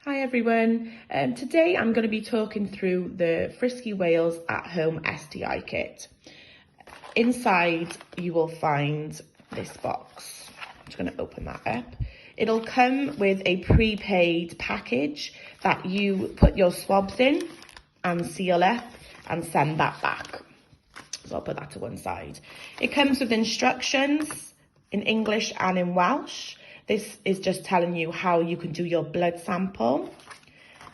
Hi everyone, today I'm going to be talking through the Frisky Wales at Home STI kit. Inside you will find this box. I'm just going to open that up. It'll come with a prepaid package that you put your swabs in and seal up and send that back. So I'll put that to one side. It comes with instructions in English and in Welsh. This is just telling you how you can do your blood sample.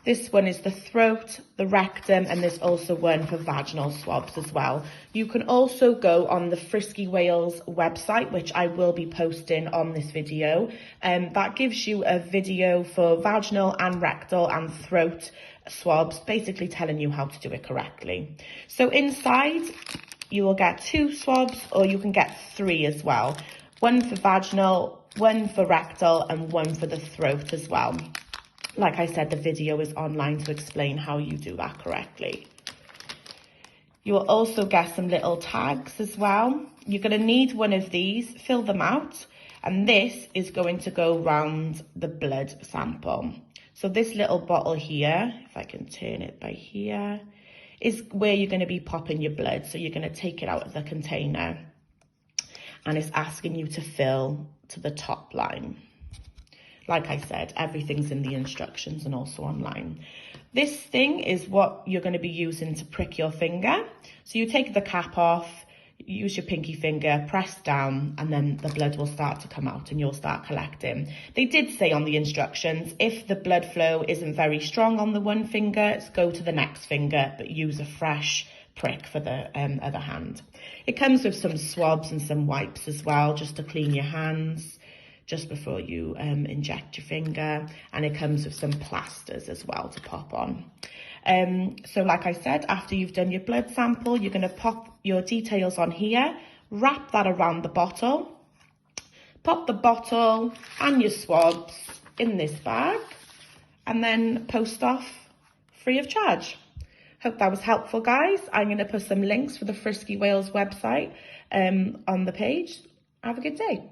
This one is the throat, the rectum, and there's also one for vaginal swabs as well. You can also go on the Frisky Wales website, which I will be posting on this video. That gives you a video for vaginal and rectal and throat swabs, basically telling you how to do it correctly. So inside, you will get 2 swabs, or you can get 3 as well. One for vaginal, one for rectal, and one for the throat as well. Like I said, the video is online to explain how you do that correctly. You will also get some little tags as well. You're going to need one of these, fill them out, and this is going to go round the blood sample. So this little bottle here, if I can turn it by here, is where you're going to be popping your blood. So you're going to take it out of the container, and it's asking you to fill to the top line. Like I said, everything's in the instructions and also online. This thing is what you're going to be using to prick your finger. So you take the cap off, use your pinky finger, press down, and then the blood will start to come out and you'll start collecting. They did say on the instructions, if the blood flow isn't very strong on the one finger, go to the next finger, but use a fresh prick for the other hand. It comes with some swabs and some wipes as well, just to clean your hands just before you inject your finger, and it comes with some plasters as well to pop on. So like I said, after you've done your blood sample, you're going to pop your details on here, wrap that around the bottle, pop the bottle and your swabs in this bag, and then post off free of charge. Hope that was helpful, guys. I'm going to put some links for the Frisky Wales website on the page. Have a good day.